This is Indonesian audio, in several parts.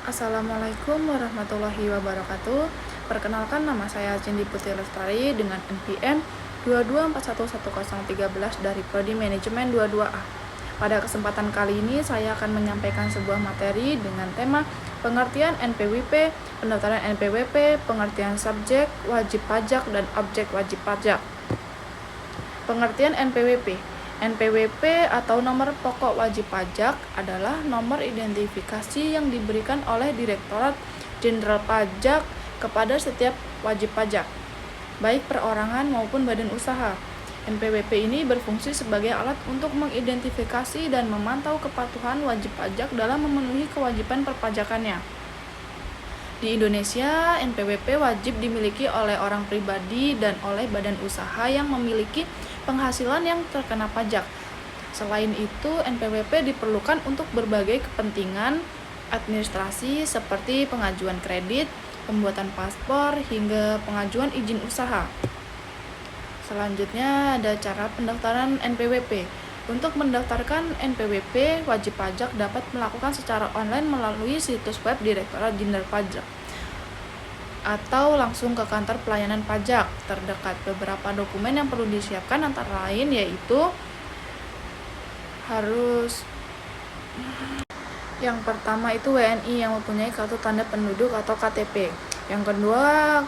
Assalamualaikum warahmatullahi wabarakatuh. Perkenalkan, nama saya Cindy Putri Lestari dengan NPM 224111013 dari Prodi Manajemen 22A. Pada kesempatan kali ini saya akan menyampaikan sebuah materi dengan tema pengertian NPWP, pendaftaran NPWP, pengertian subjek wajib pajak dan objek wajib pajak. Pengertian NPWP. NPWP atau nomor pokok wajib pajak adalah nomor identifikasi yang diberikan oleh Direktorat Jenderal Pajak kepada setiap wajib pajak, baik perorangan maupun badan usaha. NPWP ini berfungsi sebagai alat untuk mengidentifikasi dan memantau kepatuhan wajib pajak dalam memenuhi kewajiban perpajakannya. Di Indonesia, NPWP wajib dimiliki oleh orang pribadi dan oleh badan usaha yang memiliki penghasilan yang terkena pajak. Selain itu, NPWP diperlukan untuk berbagai kepentingan administrasi seperti pengajuan kredit, pembuatan paspor, hingga pengajuan izin usaha. Selanjutnya ada cara pendaftaran NPWP. Untuk mendaftarkan NPWP, wajib pajak dapat melakukan secara online melalui situs web Direktorat Jenderal Pajak atau langsung ke kantor pelayanan pajak terdekat. Beberapa dokumen yang perlu disiapkan antara lain yaitu yang pertama itu WNI yang mempunyai kartu tanda penduduk atau KTP. Yang kedua,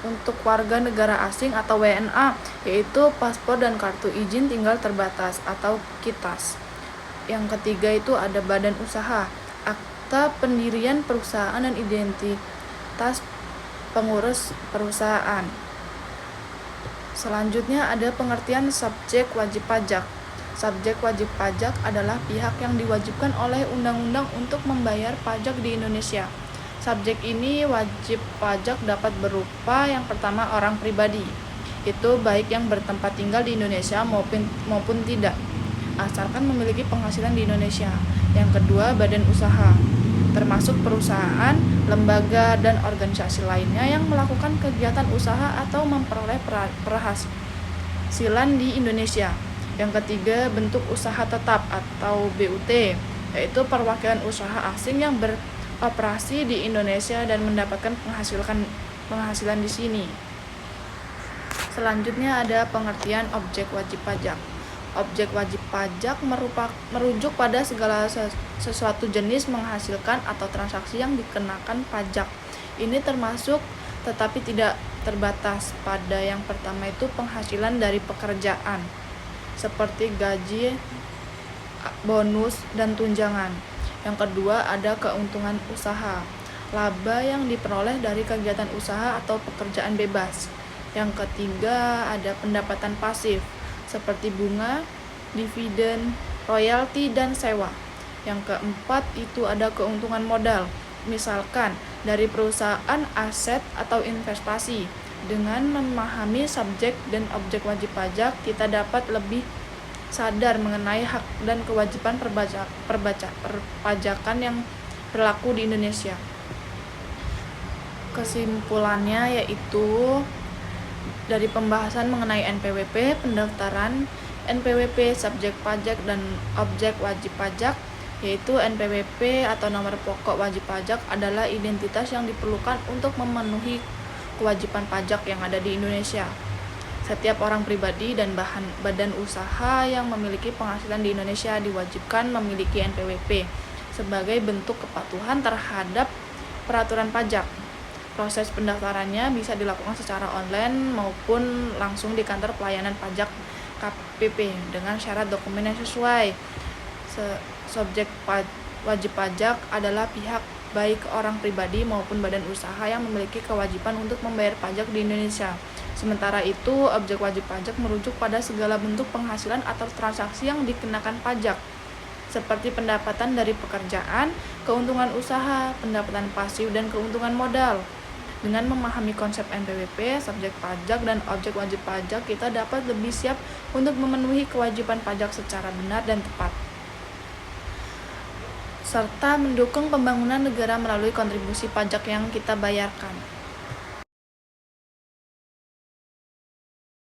untuk warga negara asing atau WNA, yaitu paspor dan kartu izin tinggal terbatas atau KITAS. Yang ketiga itu ada badan usaha, akta pendirian perusahaan dan identitas pengurus perusahaan. Selanjutnya ada pengertian subjek wajib pajak. Subjek wajib pajak adalah pihak yang diwajibkan oleh undang-undang untuk membayar pajak di Indonesia. Subjek ini wajib pajak dapat berupa yang pertama orang pribadi, itu baik yang bertempat tinggal di Indonesia maupun tidak, asalkan memiliki penghasilan di Indonesia. Yang kedua, badan usaha, termasuk perusahaan, lembaga, dan organisasi lainnya yang melakukan kegiatan usaha atau memperoleh penghasilan di Indonesia. Yang ketiga, bentuk usaha tetap atau BUT, yaitu perwakilan usaha asing yang beroperasi di Indonesia dan mendapatkan penghasilan di sini. Selanjutnya ada pengertian objek wajib pajak. Objek wajib pajak merujuk pada segala sesuatu jenis menghasilkan atau transaksi yang dikenakan pajak. Ini termasuk tetapi tidak terbatas pada yang pertama itu penghasilan dari pekerjaan, seperti gaji, bonus, dan tunjangan. Yang kedua ada keuntungan usaha, laba yang diperoleh dari kegiatan usaha atau pekerjaan bebas. Yang ketiga ada pendapatan pasif, seperti bunga, dividen, royalti, dan sewa. Yang keempat itu ada keuntungan modal, misalkan dari perusahaan, aset, atau investasi. Dengan memahami subjek dan objek wajib pajak, kita dapat lebih sadar mengenai hak dan kewajiban perpajakan yang berlaku di Indonesia. Kesimpulannya yaitu dari pembahasan mengenai NPWP, pendaftaran NPWP, subjek pajak, dan objek wajib pajak, yaitu NPWP atau nomor pokok wajib pajak adalah identitas yang diperlukan untuk memenuhi kewajiban pajak yang ada di Indonesia. Setiap orang pribadi dan badan usaha yang memiliki penghasilan di Indonesia diwajibkan memiliki NPWP sebagai bentuk kepatuhan terhadap peraturan pajak. Proses pendaftarannya bisa dilakukan secara online maupun langsung di kantor pelayanan pajak KPP dengan syarat dokumen yang sesuai. Subjek wajib pajak adalah pihak baik orang pribadi maupun badan usaha yang memiliki kewajiban untuk membayar pajak di Indonesia. Sementara itu, objek wajib pajak merujuk pada segala bentuk penghasilan atau transaksi yang dikenakan pajak, seperti pendapatan dari pekerjaan, keuntungan usaha, pendapatan pasif, dan keuntungan modal. Dengan memahami konsep NPWP, subjek pajak, dan objek wajib pajak, kita dapat lebih siap untuk memenuhi kewajiban pajak secara benar dan tepat, serta mendukung pembangunan negara melalui kontribusi pajak yang kita bayarkan.